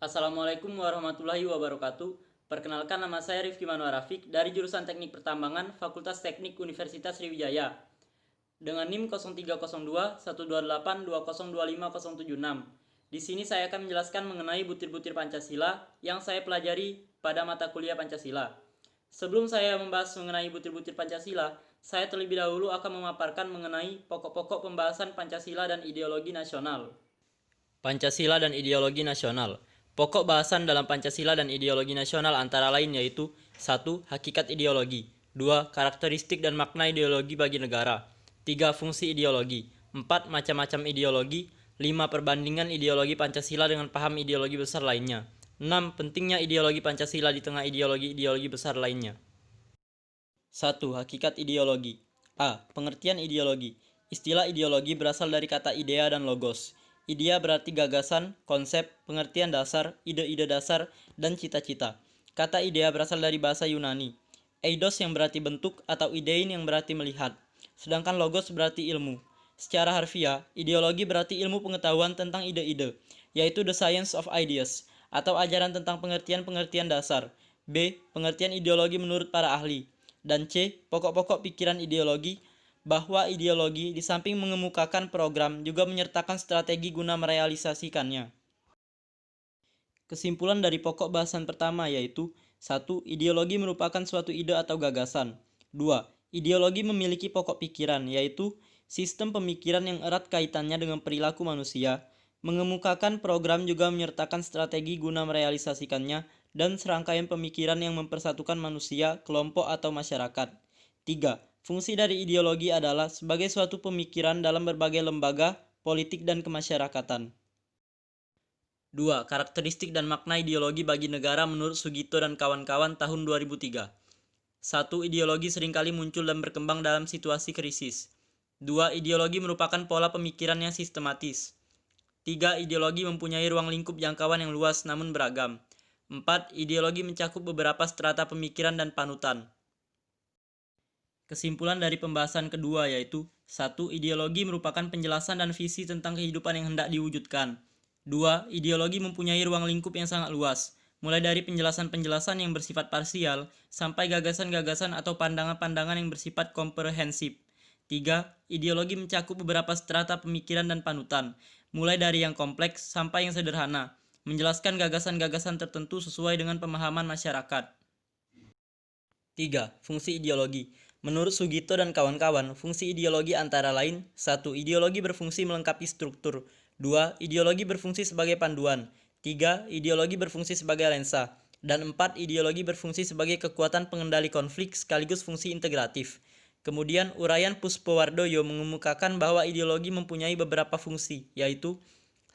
Assalamualaikum warahmatullahi wabarakatuh. Perkenalkan, nama saya Rifki Manuar Rafiq dari jurusan Teknik Pertambangan Fakultas Teknik Universitas Sriwijaya dengan NIM 0302 128 2025 076. Di sini saya akan menjelaskan mengenai butir-butir Pancasila yang saya pelajari pada mata kuliah Pancasila. Sebelum saya membahas mengenai butir-butir Pancasila, saya terlebih dahulu akan memaparkan mengenai pokok-pokok pembahasan Pancasila dan ideologi nasional. Pancasila dan ideologi nasional. Pokok bahasan dalam Pancasila dan ideologi nasional antara lain yaitu 1. Hakikat ideologi, 2. Karakteristik dan makna ideologi bagi negara, 3. Fungsi ideologi, 4. Macam-macam ideologi, 5. Perbandingan ideologi Pancasila dengan paham ideologi besar lainnya, 6. Pentingnya ideologi Pancasila di tengah ideologi-ideologi besar lainnya. 1. Hakikat ideologi. A. Pengertian ideologi. Istilah ideologi berasal dari kata idea dan logos. Idea berarti gagasan, konsep, pengertian dasar, ide-ide dasar, dan cita-cita. Kata idea berasal dari bahasa Yunani. Eidos yang berarti bentuk atau idein yang berarti melihat. Sedangkan logos berarti ilmu. Secara harfiah, ideologi berarti ilmu pengetahuan tentang ide-ide, yaitu the science of ideas, atau ajaran tentang pengertian-pengertian dasar. B. Pengertian ideologi menurut para ahli. Dan C. Pokok-pokok pikiran ideologi, bahwa ideologi di samping mengemukakan program juga menyertakan strategi guna merealisasikannya. Kesimpulan dari pokok bahasan pertama yaitu 1. Ideologi merupakan suatu ide atau gagasan. 2. Ideologi memiliki pokok pikiran yaitu sistem pemikiran yang erat kaitannya dengan perilaku manusia, mengemukakan program juga menyertakan strategi guna merealisasikannya, dan serangkaian pemikiran yang mempersatukan manusia, kelompok atau masyarakat. 3. Fungsi dari ideologi adalah sebagai suatu pemikiran dalam berbagai lembaga, politik, dan kemasyarakatan. 2. Karakteristik dan makna ideologi bagi negara menurut Sugito dan kawan-kawan tahun 2003. 1. Ideologi seringkali muncul dan berkembang dalam situasi krisis. 2. Ideologi merupakan pola pemikiran yang sistematis. 3. Ideologi mempunyai ruang lingkup jangkauan yang luas namun beragam. 4. Ideologi mencakup beberapa strata pemikiran dan panutan. Kesimpulan dari pembahasan kedua yaitu 1. Ideologi merupakan penjelasan dan visi tentang kehidupan yang hendak diwujudkan. 2. Ideologi mempunyai ruang lingkup yang sangat luas, mulai dari penjelasan-penjelasan yang bersifat parsial sampai gagasan-gagasan atau pandangan-pandangan yang bersifat komprehensif. 3. Ideologi mencakup beberapa strata pemikiran dan panutan, mulai dari yang kompleks sampai yang sederhana, menjelaskan gagasan-gagasan tertentu sesuai dengan pemahaman masyarakat. 3. Fungsi ideologi. Menurut Sugito dan kawan-kawan, fungsi ideologi antara lain 1. Ideologi berfungsi melengkapi struktur. 2. Ideologi berfungsi sebagai panduan. 3. Ideologi berfungsi sebagai lensa. Dan 4. Ideologi berfungsi sebagai kekuatan pengendali konflik sekaligus fungsi integratif. Kemudian, uraian Puspowardoyo mengemukakan bahwa ideologi mempunyai beberapa fungsi, yaitu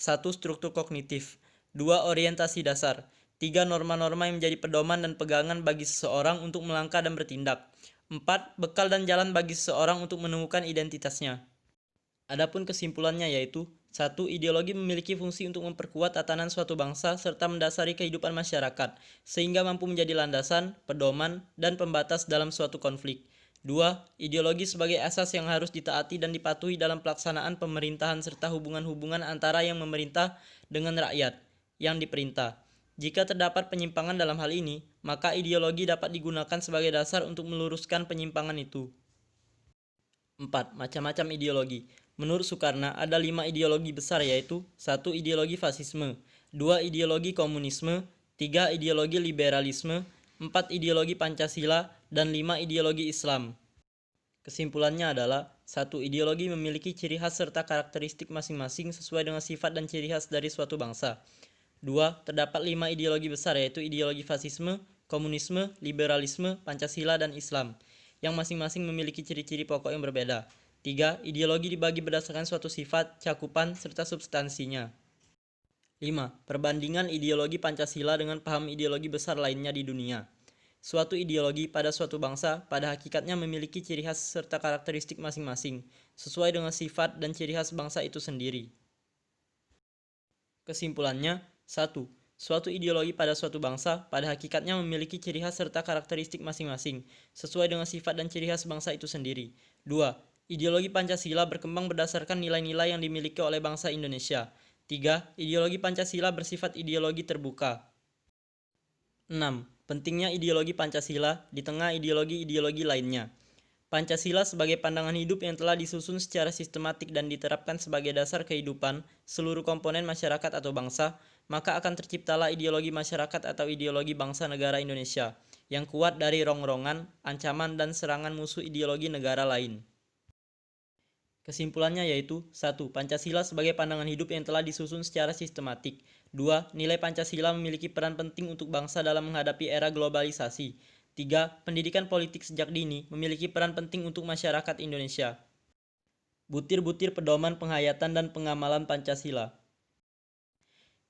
1. Struktur kognitif, 2. Orientasi dasar, 3. Norma-norma yang menjadi pedoman dan pegangan bagi seseorang untuk melangkah dan bertindak, 4. Bekal dan jalan bagi seseorang untuk menemukan identitasnya. Adapun kesimpulannya yaitu 1. Ideologi memiliki fungsi untuk memperkuat tatanan suatu bangsa serta mendasari kehidupan masyarakat, sehingga mampu menjadi landasan, pedoman, dan pembatas dalam suatu konflik. 2. Ideologi sebagai asas yang harus ditaati dan dipatuhi dalam pelaksanaan pemerintahan serta hubungan-hubungan antara yang memerintah dengan rakyat yang diperintah. Jika terdapat penyimpangan dalam hal ini, maka ideologi dapat digunakan sebagai dasar untuk meluruskan penyimpangan itu. 4. Macam-macam ideologi. Menurut Soekarno, ada 5 ideologi besar yaitu 1. Ideologi fasisme, 2. Ideologi komunisme, 3. Ideologi liberalisme, 4. Ideologi Pancasila, dan 5. Ideologi Islam. Kesimpulannya adalah 1. Ideologi memiliki ciri khas serta karakteristik masing-masing sesuai dengan sifat dan ciri khas dari suatu bangsa. 2. Terdapat 5 ideologi besar yaitu ideologi fasisme, komunisme, liberalisme, Pancasila, dan Islam, yang masing-masing memiliki ciri-ciri pokok yang berbeda. 3. Ideologi dibagi berdasarkan suatu sifat, cakupan, serta substansinya. 5. Perbandingan ideologi Pancasila dengan paham ideologi besar lainnya di dunia. Suatu ideologi pada suatu bangsa pada hakikatnya memiliki ciri khas serta karakteristik masing-masing, sesuai dengan sifat dan ciri khas bangsa itu sendiri. Kesimpulannya, 1. Suatu ideologi pada suatu bangsa pada hakikatnya memiliki ciri khas serta karakteristik masing-masing, sesuai dengan sifat dan ciri khas bangsa itu sendiri. 2. Ideologi Pancasila berkembang berdasarkan nilai-nilai yang dimiliki oleh bangsa Indonesia. 3. Ideologi Pancasila bersifat ideologi terbuka. 6. Pentingnya ideologi Pancasila di tengah ideologi-ideologi lainnya. Pancasila sebagai pandangan hidup yang telah disusun secara sistematik dan diterapkan sebagai dasar kehidupan seluruh komponen masyarakat atau bangsa, maka akan terciptalah ideologi masyarakat atau ideologi bangsa negara Indonesia yang kuat dari rongrongan, ancaman, dan serangan musuh ideologi negara lain. Kesimpulannya yaitu 1. Pancasila sebagai pandangan hidup yang telah disusun secara sistematik. 2. Nilai Pancasila memiliki peran penting untuk bangsa dalam menghadapi era globalisasi. 3. Pendidikan politik sejak dini memiliki peran penting untuk masyarakat Indonesia. Butir-butir pedoman penghayatan dan pengamalan Pancasila.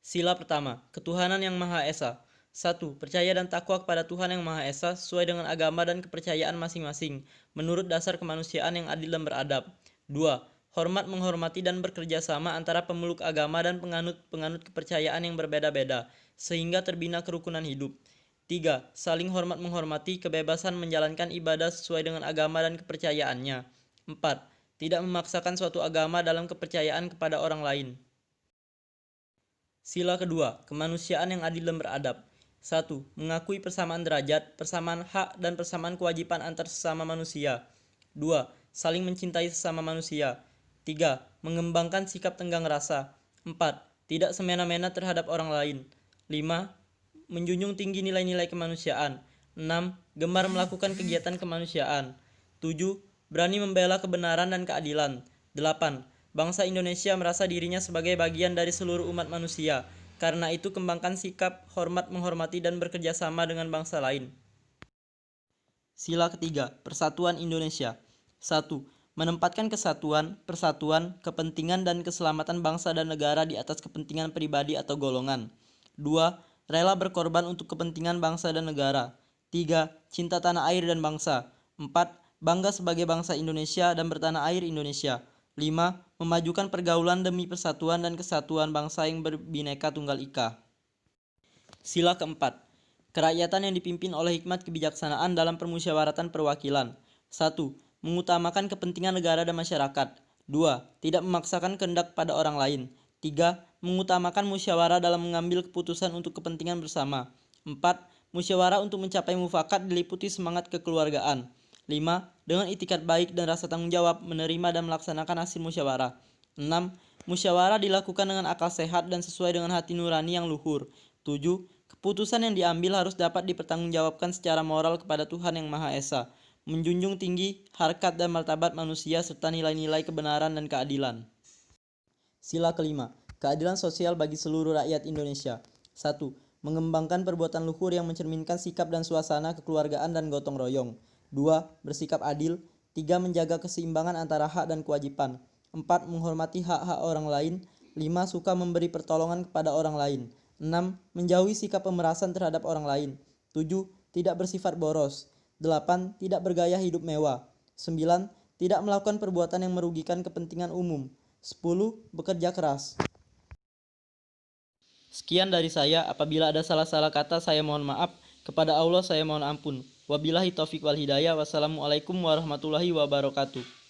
Sila pertama, ketuhanan yang Maha Esa. 1. Percaya dan takwa kepada Tuhan yang Maha Esa sesuai dengan agama dan kepercayaan masing-masing, menurut dasar kemanusiaan yang adil dan beradab. 2. Hormat menghormati dan bekerja sama antara pemeluk agama dan penganut kepercayaan yang berbeda-beda, sehingga terbina kerukunan hidup. 3. Saling hormat menghormati kebebasan menjalankan ibadah sesuai dengan agama dan kepercayaannya. 4. Tidak memaksakan suatu agama dalam kepercayaan kepada orang lain. Sila kedua, kemanusiaan yang adil dan beradab. 1. Mengakui persamaan derajat, persamaan hak, dan persamaan kewajiban antar sesama manusia. 2. Saling mencintai sesama manusia. 3. Mengembangkan sikap tenggang rasa. 4. Tidak semena-mena terhadap orang lain. 5. Menjunjung tinggi nilai-nilai kemanusiaan. 6. Gemar melakukan kegiatan kemanusiaan. 7. Berani membela kebenaran dan keadilan. 8. Bangsa Indonesia merasa dirinya sebagai bagian dari seluruh umat manusia. Karena itu kembangkan sikap hormat menghormati dan bekerja sama dengan bangsa lain. Sila ketiga, Persatuan Indonesia. 1. Menempatkan kesatuan, persatuan, kepentingan dan keselamatan bangsa dan negara di atas kepentingan pribadi atau golongan. 2. Rela berkorban untuk kepentingan bangsa dan negara. 3. Cinta tanah air dan bangsa. 4. Bangga sebagai bangsa Indonesia dan bertanah air Indonesia. 5. Memajukan pergaulan demi persatuan dan kesatuan bangsa yang berbineka tunggal ika. Sila keempat, kerakyatan yang dipimpin oleh hikmat kebijaksanaan dalam permusyawaratan perwakilan. 1. Mengutamakan kepentingan negara dan masyarakat. 2. Tidak memaksakan kehendak pada orang lain. 3. Mengutamakan musyawarah dalam mengambil keputusan untuk kepentingan bersama. 4. Musyawarah untuk mencapai mufakat diliputi semangat kekeluargaan. 5. Dengan itikat baik dan rasa tanggung jawab menerima dan melaksanakan hasil musyawarah. 6. Musyawarah dilakukan dengan akal sehat dan sesuai dengan hati nurani yang luhur. 7. Keputusan yang diambil harus dapat dipertanggungjawabkan secara moral kepada Tuhan yang Maha Esa, menjunjung tinggi harkat dan martabat manusia serta nilai-nilai kebenaran dan keadilan. Sila kelima, keadilan sosial bagi seluruh rakyat Indonesia. 1. Mengembangkan perbuatan luhur yang mencerminkan sikap dan suasana kekeluargaan dan gotong royong. 2. Bersikap adil. 3. Menjaga keseimbangan antara hak dan kewajiban. 4. Menghormati hak-hak orang lain. 5. Suka memberi pertolongan kepada orang lain. 6. Menjauhi sikap pemerasan terhadap orang lain. 7. Tidak bersifat boros. 8. Tidak bergaya hidup mewah. 9. Tidak melakukan perbuatan yang merugikan kepentingan umum. 10. Bekerja keras. Sekian dari saya, apabila ada salah-salah kata saya mohon maaf, kepada Allah saya mohon ampun. Wabillahi taufiq wal hidayah. Wassalamualaikum warahmatullahi wabarakatuh.